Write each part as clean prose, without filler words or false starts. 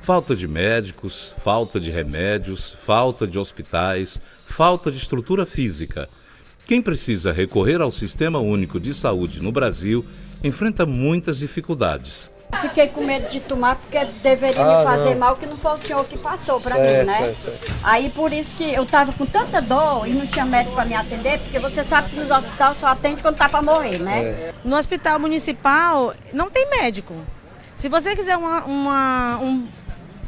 Falta de médicos, falta de remédios, falta de hospitais, falta de estrutura física. Quem precisa recorrer ao Sistema Único de Saúde no Brasil enfrenta muitas dificuldades. Fiquei com medo de tomar porque deveria me fazer mal, que não foi o senhor que passou para mim, né? Certo. Aí por isso que eu tava com tanta dor e não tinha médico para me atender, porque você sabe que nos hospitais só atende quando tá para morrer, né? No hospital municipal não tem médico. Se você quiser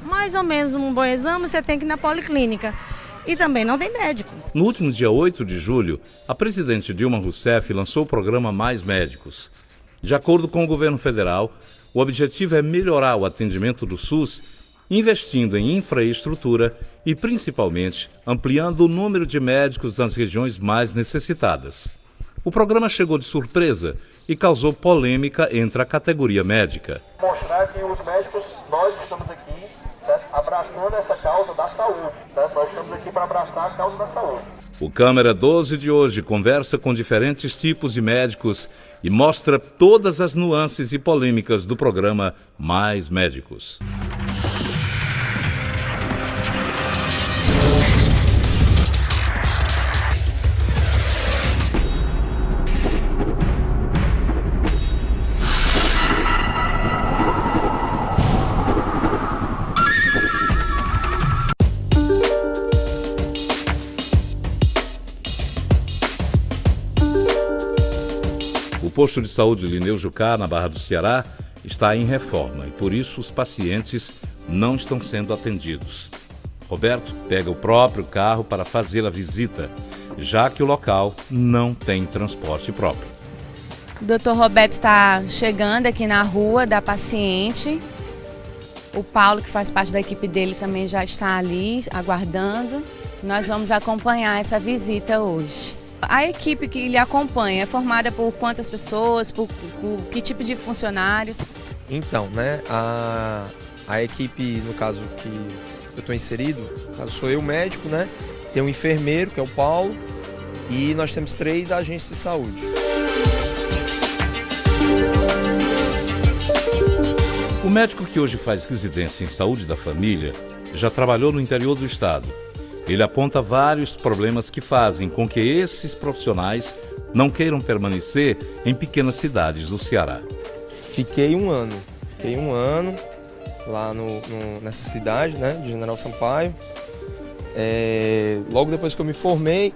mais ou menos um bom exame, você tem que ir na policlínica. E também não tem médico. No último dia 8 de julho, a presidente Dilma Rousseff lançou o programa Mais Médicos. De acordo com o governo federal, o objetivo é melhorar o atendimento do SUS, investindo em infraestrutura e, principalmente, ampliando o número de médicos nas regiões mais necessitadas. O programa chegou de surpresa e causou polêmica entre a categoria médica. Mostrar que os médicos, nós estamos aqui, certo? Abraçando essa causa da saúde, certo? Nós estamos aqui para abraçar a causa da saúde. O Câmara 12 de hoje conversa com diferentes tipos de médicos e mostra todas as nuances e polêmicas do programa Mais Médicos. O posto de saúde Lineu Jucá, na Barra do Ceará, está em reforma e por isso os pacientes não estão sendo atendidos. Roberto pega o próprio carro para fazer a visita, já que o local não tem transporte próprio. O Dr. Roberto está chegando aqui na rua da paciente. O Paulo, que faz parte da equipe dele, também já está ali aguardando. Nós vamos acompanhar essa visita hoje. A equipe que lhe acompanha é formada por quantas pessoas, por que tipo de funcionários? Então, né, a equipe, no caso que eu estou inserido, no caso sou eu médico, né, tem um enfermeiro, que é o Paulo, e nós temos 3 agentes de saúde. O médico que hoje faz residência em saúde da família já trabalhou no interior do estado. Ele aponta vários problemas que fazem com que esses profissionais não queiram permanecer em pequenas cidades do Ceará. Fiquei um ano lá nessa cidade, né, de General Sampaio. Logo depois que eu me formei,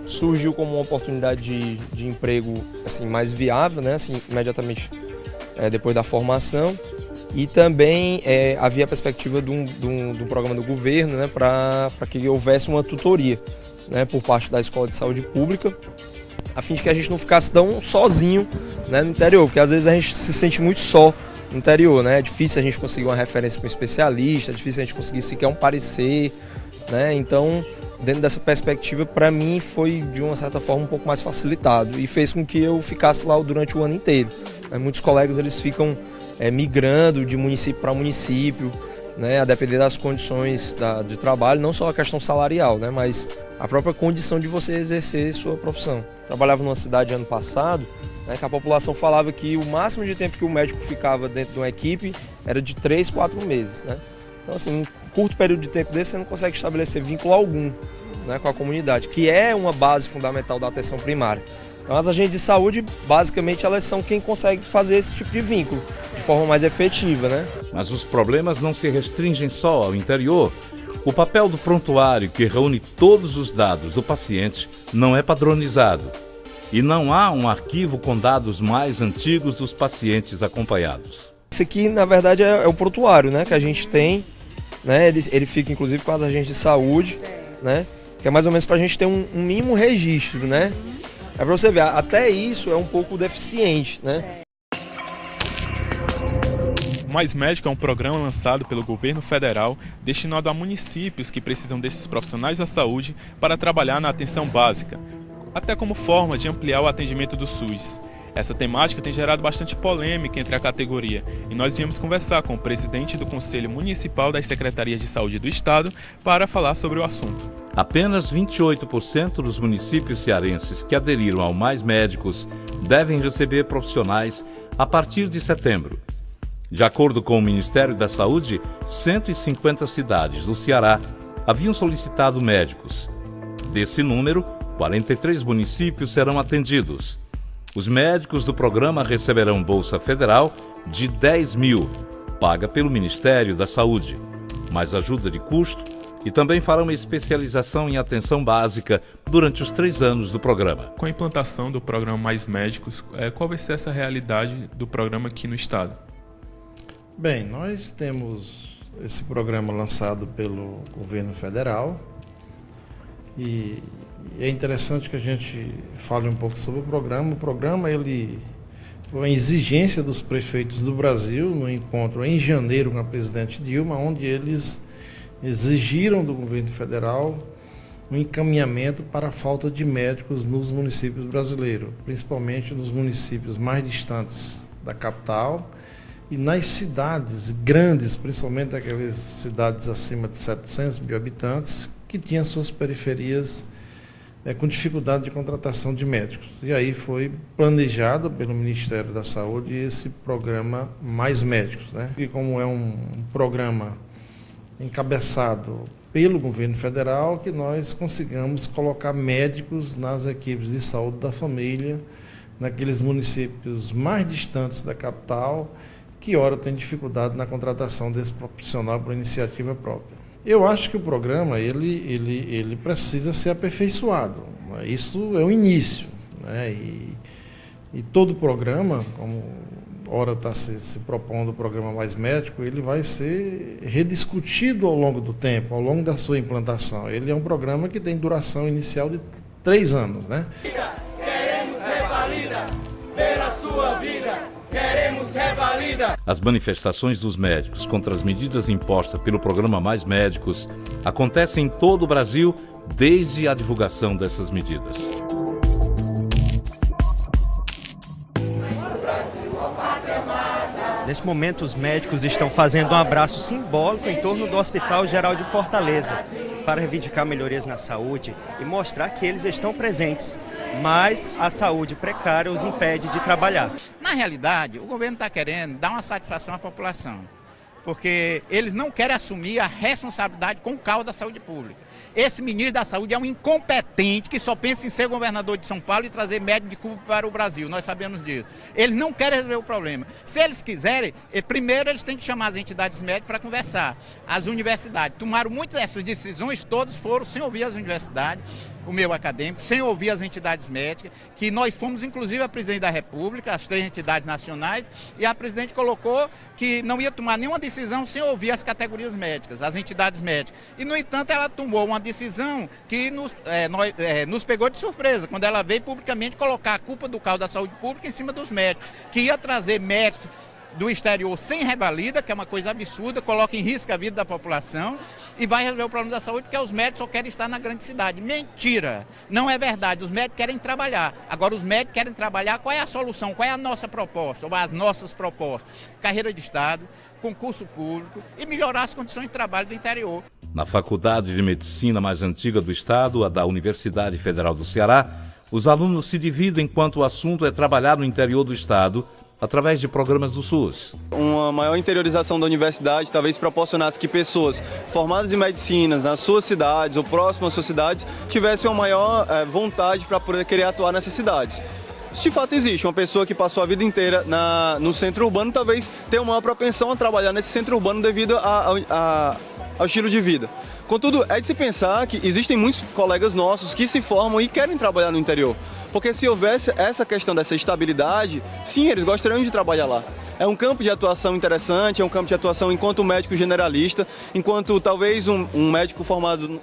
surgiu como uma oportunidade de emprego assim, mais viável, né, assim, imediatamente depois da formação. E também havia a perspectiva de um programa do governo, né, para que houvesse uma tutoria, né, por parte da Escola de Saúde Pública, a fim de que a gente não ficasse tão sozinho, né, no interior, porque às vezes a gente se sente muito só no interior, né, é difícil a gente conseguir uma referência para um especialista, é difícil a gente conseguir sequer um parecer, né, então dentro dessa perspectiva para mim foi de uma certa forma um pouco mais facilitado e fez com que eu ficasse lá durante o ano inteiro. Muitos colegas eles ficam migrando de município para município, né, a depender das condições de trabalho, não só a questão salarial, né, mas a própria condição de você exercer sua profissão. Trabalhava numa cidade ano passado, né, que a população falava que o máximo de tempo que o médico ficava dentro de uma equipe era de 3, 4 meses. Né? Então, assim, um curto período de tempo desse você não consegue estabelecer vínculo algum, né, com a comunidade, que é uma base fundamental da atenção primária. Então as agentes de saúde, basicamente, elas são quem consegue fazer esse tipo de vínculo de forma mais efetiva, né? Mas os problemas não se restringem só ao interior. O papel do prontuário, que reúne todos os dados do paciente, não é padronizado. E não há um arquivo com dados mais antigos dos pacientes acompanhados. Isso aqui, na verdade, é o prontuário, né, que a gente tem, né? Ele fica, inclusive, com as agentes de saúde, né? Que é mais ou menos para a gente ter um mínimo registro, né? É para você ver, até isso é um pouco deficiente, né? Mais Médico é um programa lançado pelo governo federal destinado a municípios que precisam desses profissionais da saúde para trabalhar na atenção básica, até como forma de ampliar o atendimento do SUS. Essa temática tem gerado bastante polêmica entre a categoria e nós viemos conversar com o presidente do Conselho Municipal das Secretarias de Saúde do Estado para falar sobre o assunto. Apenas 28% dos municípios cearenses que aderiram ao Mais Médicos devem receber profissionais a partir de setembro. De acordo com o Ministério da Saúde, 150 cidades do Ceará haviam solicitado médicos. Desse número, 43 municípios serão atendidos. Os médicos do programa receberão bolsa federal de 10 mil, paga pelo Ministério da Saúde, mais ajuda de custo e também farão especialização em atenção básica durante os 3 anos do programa. Com a implantação do programa Mais Médicos, qual vai ser essa realidade do programa aqui no estado? Bem, nós temos esse programa lançado pelo governo federal e é interessante que a gente fale um pouco sobre o programa. O programa, ele foi uma exigência dos prefeitos do Brasil no encontro em janeiro com a presidente Dilma, onde eles exigiram do governo federal um encaminhamento para a falta de médicos nos municípios brasileiros, principalmente nos municípios mais distantes da capital e nas cidades grandes, principalmente aquelas cidades acima de 700 mil habitantes, que tinham suas periferias com dificuldade de contratação de médicos. E aí foi planejado pelo Ministério da Saúde esse programa Mais Médicos, né? E como é um programa encabeçado pelo governo federal, que nós consigamos colocar médicos nas equipes de saúde da família, naqueles municípios mais distantes da capital, que ora tem dificuldade na contratação desse profissional por iniciativa própria. Eu acho que o programa ele precisa ser aperfeiçoado. Isso é o início, né? E todo programa, como ora está se propondo o programa Mais Médico, ele vai ser rediscutido ao longo do tempo, ao longo da sua implantação. Ele é um programa que tem duração inicial de 3 anos, né? Queremos revalida pela sua vida. Queremos revalida. As manifestações dos médicos contra as medidas impostas pelo programa Mais Médicos acontecem em todo o Brasil desde a divulgação dessas medidas. Nesse momento, os médicos estão fazendo um abraço simbólico em torno do Hospital Geral de Fortaleza para reivindicar melhorias na saúde e mostrar que eles estão presentes, mas a saúde precária os impede de trabalhar. Na realidade, o governo está querendo dar uma satisfação à população, porque eles não querem assumir a responsabilidade com o caos da saúde pública. Esse ministro da Saúde é um incompetente que só pensa em ser governador de São Paulo e trazer médico de Cuba para o Brasil, nós sabemos disso. Eles não querem resolver o problema. Se eles quiserem, primeiro eles têm que chamar as entidades médicas para conversar. As universidades tomaram muitas dessas decisões, todas foram sem ouvir as universidades, o meio acadêmico, sem ouvir as entidades médicas, que nós fomos inclusive a presidente da República, as 3 entidades nacionais, e a presidente colocou que não ia tomar nenhuma decisão sem ouvir as categorias médicas, as entidades médicas. E, no entanto, ela tomou uma decisão que nos pegou de surpresa, quando ela veio publicamente colocar a culpa do caos da saúde pública em cima dos médicos, que ia trazer médicos do exterior sem revalida, que é uma coisa absurda, coloca em risco a vida da população e vai resolver o problema da saúde porque os médicos só querem estar na grande cidade. Mentira! Não é verdade, os médicos querem trabalhar. Agora, os médicos querem trabalhar, qual é a solução, qual é a nossa proposta, ou as nossas propostas? Carreira de Estado, concurso público e melhorar as condições de trabalho do interior. Na Faculdade de Medicina mais antiga do estado, a da Universidade Federal do Ceará, os alunos se dividem enquanto o assunto é trabalhar no interior do estado, através de programas do SUS. Uma maior interiorização da universidade talvez proporcionasse que pessoas formadas em medicina nas suas cidades ou próximas às suas cidades tivessem uma maior vontade para poder querer atuar nessas cidades. Isso de fato existe. Uma pessoa que passou a vida inteira no centro urbano talvez tenha uma maior propensão a trabalhar nesse centro urbano devido ao estilo de vida. Contudo, é de se pensar que existem muitos colegas nossos que se formam e querem trabalhar no interior. Porque se houvesse essa questão dessa estabilidade, sim, eles gostariam de trabalhar lá. É um campo de atuação interessante, é um campo de atuação enquanto médico generalista, enquanto talvez um médico formado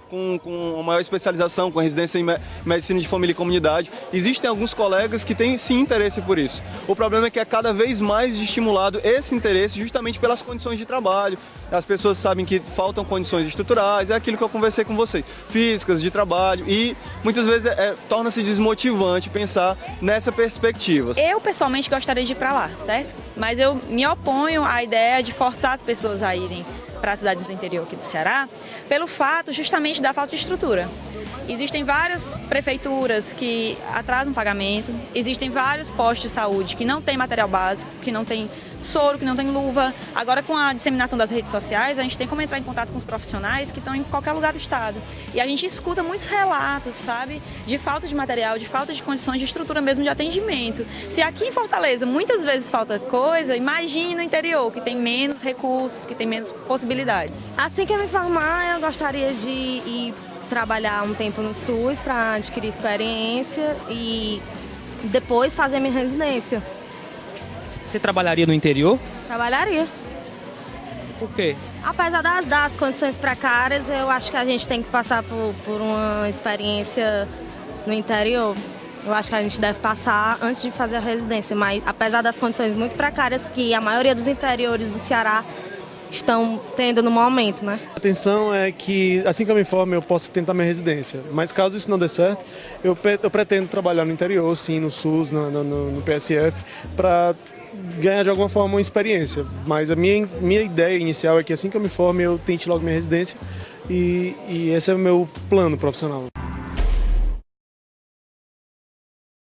com uma maior especialização, com residência em medicina de família e comunidade. Existem alguns colegas que têm sim interesse por isso. O problema é que é cada vez mais estimulado esse interesse justamente pelas condições de trabalho. As pessoas sabem que faltam condições estruturais, é aquilo que eu conversei com você, físicas, de trabalho, e muitas vezes torna-se desmotivante pensar nessa perspectiva. Eu pessoalmente gostaria de ir para lá, certo? Mas eu me oponho à ideia de forçar as pessoas a irem para as cidades do interior aqui do Ceará, pelo fato justamente da falta de estrutura. Existem várias prefeituras que atrasam o pagamento, existem vários postos de saúde que não têm material básico, que não tem soro, que não tem luva. Agora, com a disseminação das redes sociais, a gente tem como entrar em contato com os profissionais que estão em qualquer lugar do estado. E a gente escuta muitos relatos, sabe, de falta de material, de falta de condições de estrutura mesmo de atendimento. Se aqui em Fortaleza muitas vezes falta coisa, imagine no interior, que tem menos recursos, que tem menos possibilidades. Assim que eu me formar, eu gostaria de ir trabalhar um tempo no SUS para adquirir experiência e depois fazer minha residência. Você trabalharia no interior? Trabalharia. Por quê? Apesar das condições precárias, eu acho que a gente tem que passar por uma experiência no interior. Eu acho que a gente deve passar antes de fazer a residência, mas apesar das condições muito precárias que a maioria dos interiores do Ceará estão tendo no momento, né? A intenção é que, assim que eu me forme, eu possa tentar minha residência. Mas caso isso não dê certo, eu pretendo trabalhar no interior, sim, no SUS, no PSF, para ganhar de alguma forma uma experiência. Mas a minha ideia inicial é que assim que eu me forme, eu tente logo minha residência e esse é o meu plano profissional.